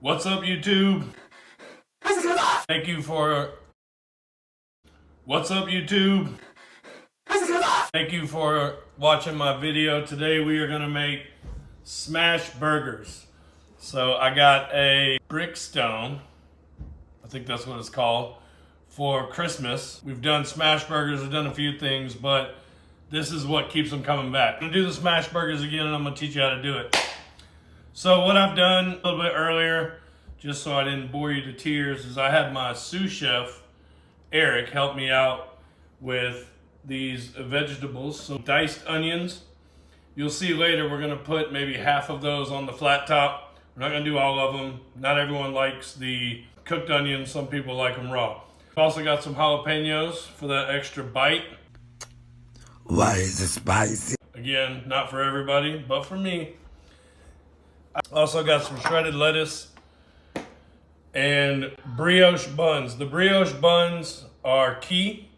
What's up, YouTube? Thank you for... What's up, YouTube? Thank you for watching my video. Today we are gonna make smash burgers. So I got a Brickstone, I think that's what it's called, for Christmas. We've done smash burgers, we've done a few things, but this is what keeps them coming back. I'm gonna do the smash burgers again and I'm gonna teach you how to do it. So what I've done a little bit earlier, just so I didn't bore you to tears, is I had my sous chef, Eric, help me out with these vegetables. So diced onions. You'll see later we're gonna put maybe half of those on the flat top. We're not gonna do all of them. Not everyone likes the cooked onions. Some people like them raw. I've also got some jalapenos for that extra bite. Why is it spicy? Again, not for everybody, but for me. I also got some shredded lettuce and brioche buns. The brioche buns are key.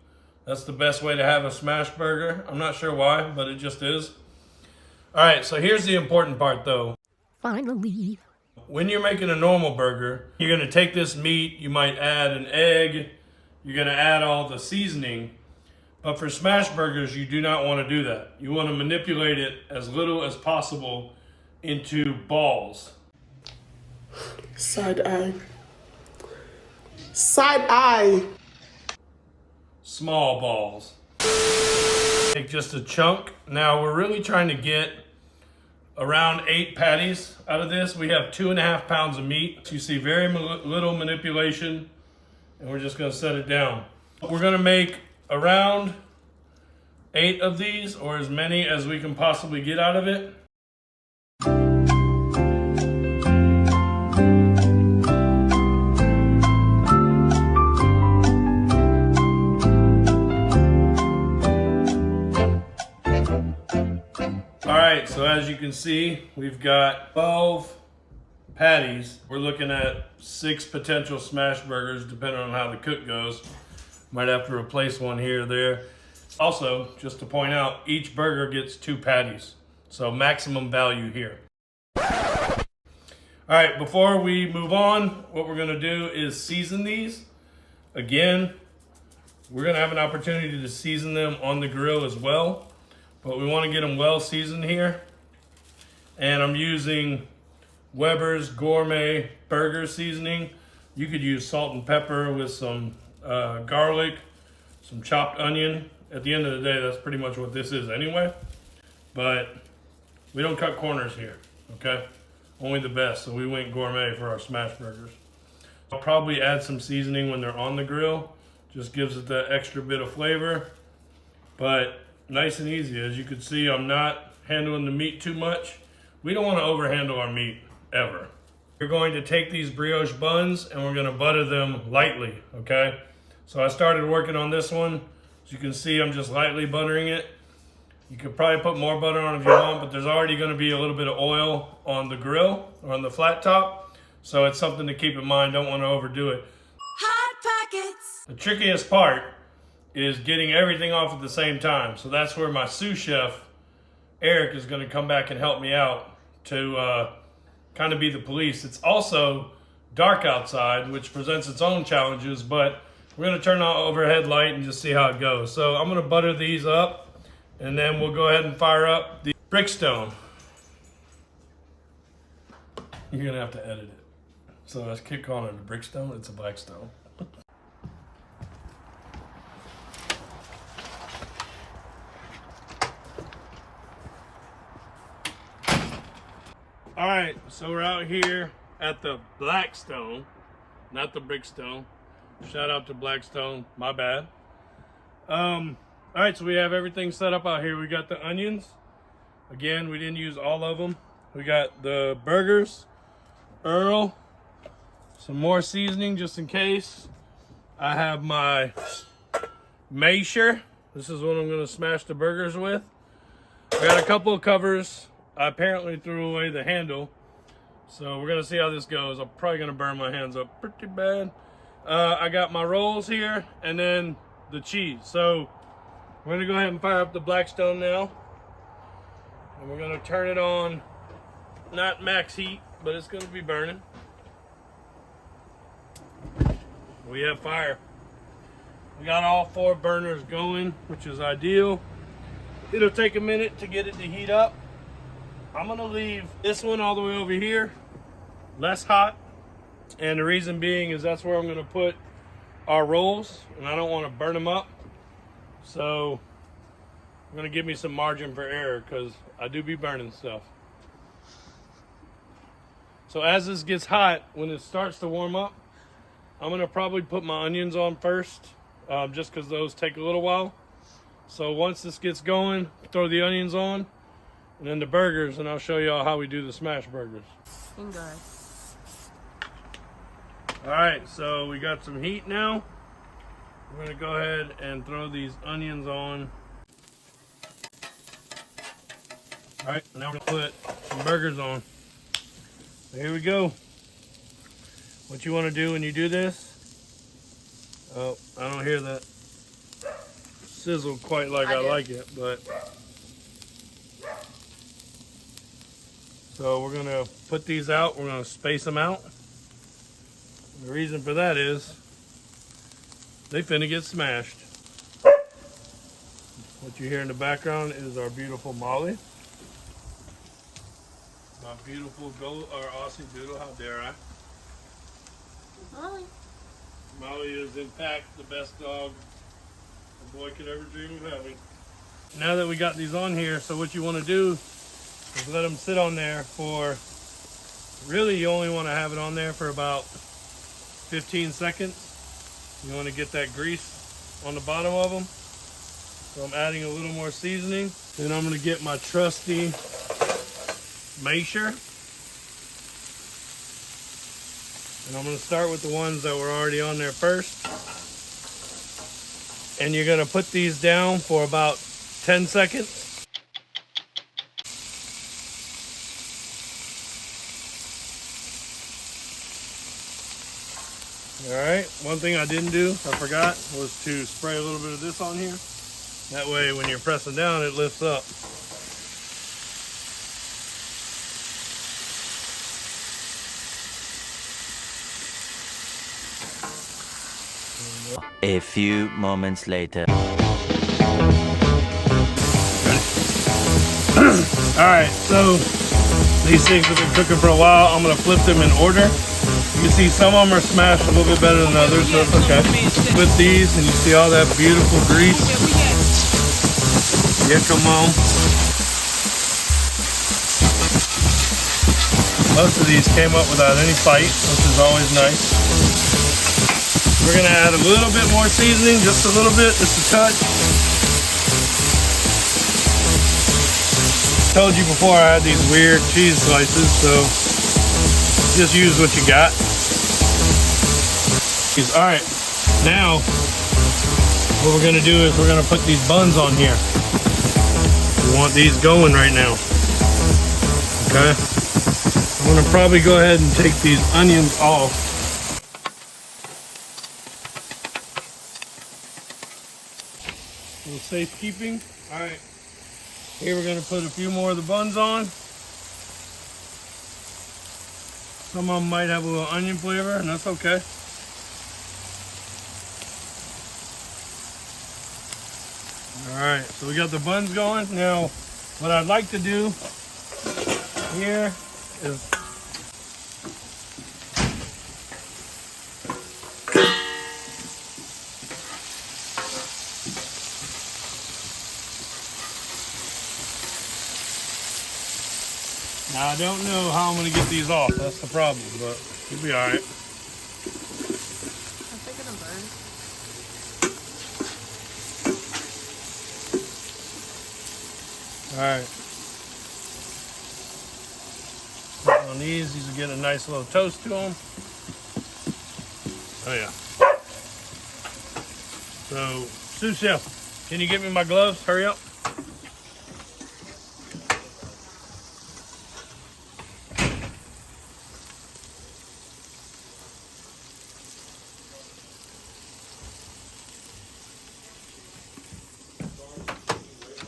That's the best way to have a smash burger. I'm not sure why, but it just is. All right, so here's the important part though. Finally. When you're making a normal burger, you're gonna take this meat, you might add an egg, you're gonna add all the seasoning. But for smash burgers, you do not wanna do that. You wanna manipulate it as little as possible into balls. Side eye. Side eye. Small balls. Take just a chunk. Now we're really trying to get around 8 patties out of this. We have 2.5 pounds of meat. You see very little manipulation, and we're just gonna set it down. We're gonna make around 8 of these, or as many as we can possibly get out of it. Alright, so as you can see, we've got 12 patties. We're looking at 6 potential smash burgers, depending on how the cook goes. Might have to replace one here or there. Also, just to point out, each burger gets 2 patties. So maximum value here. Alright, before we move on, what we're gonna do is season these. Again, we're gonna have an opportunity to season them on the grill as well. But we want to get them well seasoned here. And I'm using Weber's Gourmet Burger Seasoning. You could use salt and pepper with some garlic, some chopped onion. At the end of the day, that's pretty much what this is anyway. But we don't cut corners here, okay? Only the best, so we went gourmet for our smash burgers. I'll probably add some seasoning when they're on the grill. Just gives it that extra bit of flavor. But nice and easy. As you can see, I'm not handling the meat too much. We don't want to overhandle our meat, ever. We're going to take these brioche buns and we're going to butter them lightly, okay? So I started working on this one. As you can see, I'm just lightly buttering it. You could probably put more butter on if you want, but there's already going to be a little bit of oil on the grill or on the flat top. So it's something to keep in mind. Don't want to overdo it. Hot Pockets. The trickiest part is getting everything off at the same time. So that's where my sous chef, Eric, is gonna come back and help me out to kind of be the police. It's also dark outside, which presents its own challenges, but we're gonna turn on overhead light and just see how it goes. So I'm gonna butter these up and then we'll go ahead and fire up the Brickstone. You're gonna have to edit it. So let's keep calling it a Brickstone, it's a Blackstone. All right, so we're out here at the Blackstone, not the Brickstone. Shout out to Blackstone, my bad. All right, so we have everything set up out here. We got the onions. Again, we didn't use all of them. We got the burgers, Earl, some more seasoning just in case. I have my masher. This is what I'm gonna smash the burgers with. I got a couple of covers. I apparently threw away the handle, so we're gonna see how this goes. I'm probably gonna burn my hands up pretty bad. I got my rolls here and then the cheese. So we're gonna go ahead and fire up the Blackstone now. And we're gonna turn it on, not max heat, but it's gonna be burning. we have fire. We got all 4 burners going, which is ideal. It'll take a minute to get it to heat up. I'm gonna leave this one all the way over here, less hot. And the reason being is that's where I'm gonna put our rolls, and I don't wanna burn them up. So I'm gonna give me some margin for error because I do be burning stuff. So as this gets hot, when it starts to warm up, I'm gonna probably put my onions on first, just because those take a little while. So once this gets going, throw the onions on, and then the burgers, and I'll show y'all how we do the smash burgers. All right, so we got some heat now. We're gonna go ahead and throw these onions on. All right, now we're gonna put some burgers on. Here we go. What you wanna do when you do this? Oh, I don't hear that sizzle quite like I like it, but. So we're gonna put these out, we're gonna space them out. The reason for that is they finna get smashed. What you hear in the background is our beautiful Molly. My beautiful Aussie Doodle, how dare I? Molly. Molly is in fact the best dog a boy could ever dream of having. Now that we got these on here, so what you wanna do is let them sit on there for, really you only wanna have it on there for about 15 seconds. You want to get that grease on the bottom of them. So I'm adding a little more seasoning. Then I'm going to get my trusty masher. And I'm going to start with the ones that were already on there first. And you're going to put these down for about 10 seconds. Alright, one thing I didn't do, I forgot, was to spray a little bit of this on here. That way when you're pressing down, it lifts up. A few moments later. Alright, so these things have been cooking for a while. I'm going to flip them in order. You see some of them are smashed a little bit better than others, so it's okay. Flip these and you see all that beautiful grease. Yeah, come on. Most of these came up without any fight, which is always nice. We're gonna add a little bit more seasoning, just a little bit, just a touch. Told you before I had these weird cheese slices, so just use what you got. All right, now what we're gonna do is we're gonna put these buns on here. We want these going right now. Okay. I'm gonna probably go ahead and take these onions off. A little safekeeping. All right. Here we're gonna put a few more of the buns on. Some of them might have a little onion flavor, and that's okay. All right, so we got the buns going. Now, what I'd like to do here is now I don't know how I'm gonna get these off. That's the problem, but you'll be all right. I'm thinking of burn. All right. On these will get a nice little toast to them. Oh yeah. So, sous chef, can you get me my gloves? Hurry up.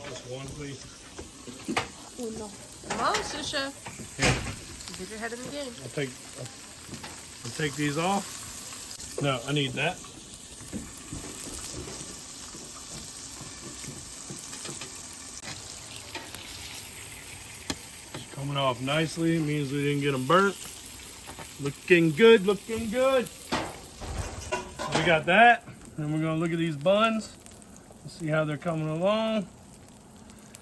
Just one, please. Come on, sous chef. Here. Get your head in the game. I'll take these off. No, I need that. It's coming off nicely. It means we didn't get them burnt. Looking good, looking good. So we got that. And we're gonna look at these buns. See how they're coming along.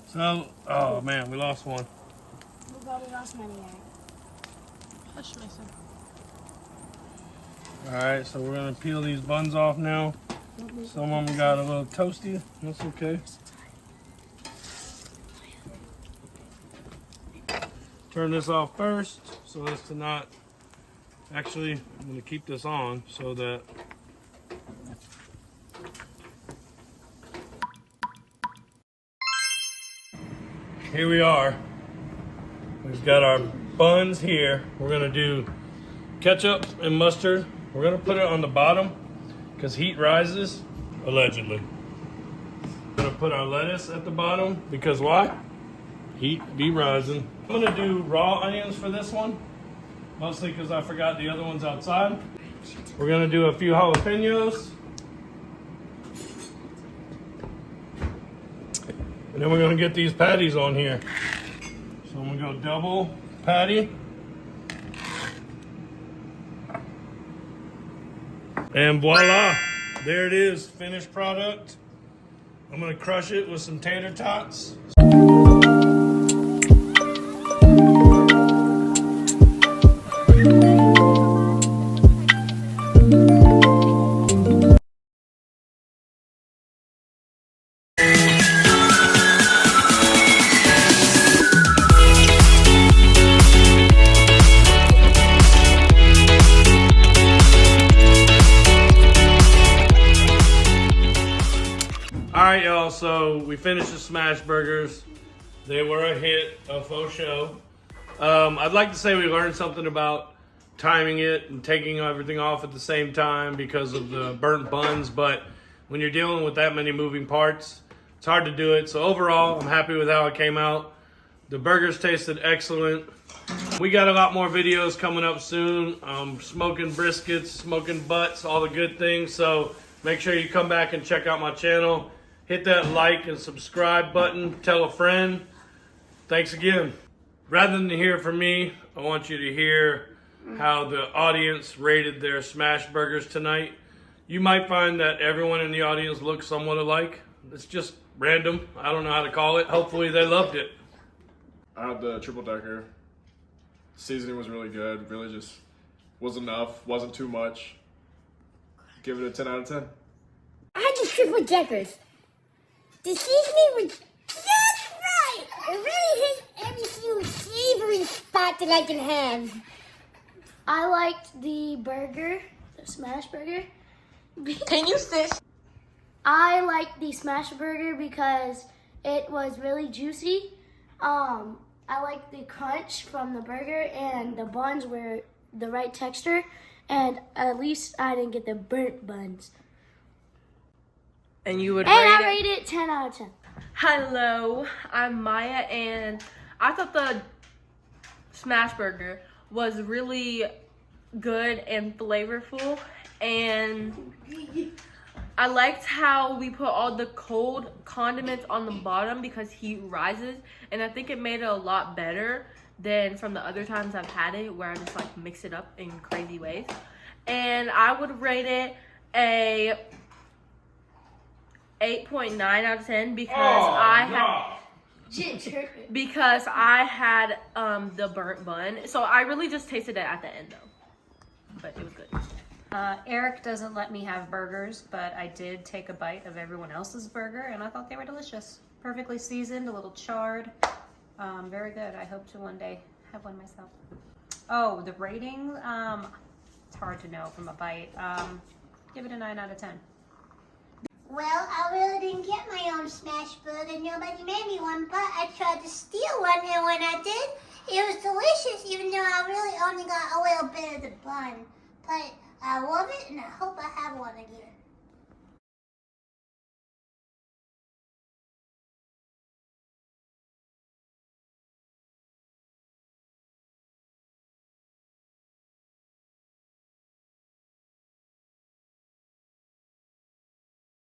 So, oh man, we lost one. We probably lost money, Eric. Hush, Mason. Alright, so we're gonna peel these buns off now. Some of them got a little toasty. That's okay. Turn this off first so as to not... Actually, I'm gonna keep this on so that... Here we are. We've got our buns here. We're gonna do ketchup and mustard. We're gonna put it on the bottom because heat rises, allegedly. We're gonna put our lettuce at the bottom because why? Heat be rising. I'm gonna do raw onions for this one, mostly because I forgot the other ones outside. We're gonna do a few jalapenos. And then we're gonna get these patties on here. So I'm gonna go double patty. And voila, there it is, finished product. I'm gonna crush it with some tater tots. Alright y'all, so we finished the smash burgers. They were a hit, a faux show. I'd like to say we learned something about timing it and taking everything off at the same time because of the burnt buns, but when you're dealing with that many moving parts, it's hard to do it. So overall, I'm happy with how it came out. The burgers tasted excellent. We got a lot more videos coming up soon. Smoking briskets, smoking butts, all the good things. So make sure you come back and check out my channel. Hit that like and subscribe button. Tell a friend. Thanks again. Rather than hear from me, I want you to hear how the audience rated their smash burgers tonight. You might find that everyone in the audience looks somewhat alike. It's just random. I don't know how to call it. Hopefully they loved it. I had the triple decker. Seasoning was really good. Really just was enough. Wasn't too much. Give it a 10 out of 10. I had the triple deckers. The seasoning was just right. It really hit every single savory spot that I can have. I liked the burger, the smash burger. Can you sit? I liked the smash burger because it was really juicy. I liked the crunch from the burger and the buns were the right texture. And at least I didn't get the burnt buns. And you would And rate I it? rate it 10 out of 10. Hello, I'm Maya, and I thought the smash burger was really good and flavorful, and I liked how we put all the cold condiments on the bottom because heat rises, and I think it made it a lot better than from the other times I've had it where I just like mix it up in crazy ways. And I would rate it a 8.9 out of 10 because because I had the burnt bun. So I really just tasted it at the end though. But it was good. Eric doesn't let me have burgers, but I did take a bite of everyone else's burger and I thought they were delicious. Perfectly seasoned, a little charred. Very good. I hope to one day have one myself. Oh, the rating? It's hard to know from a bite. Give it a 9 out of 10. Well, I really didn't get my own smash burger. Nobody made me one, but I tried to steal one, and when I did, it was delicious, even though I really only got a little bit of the bun. But I love it, and I hope I have one again.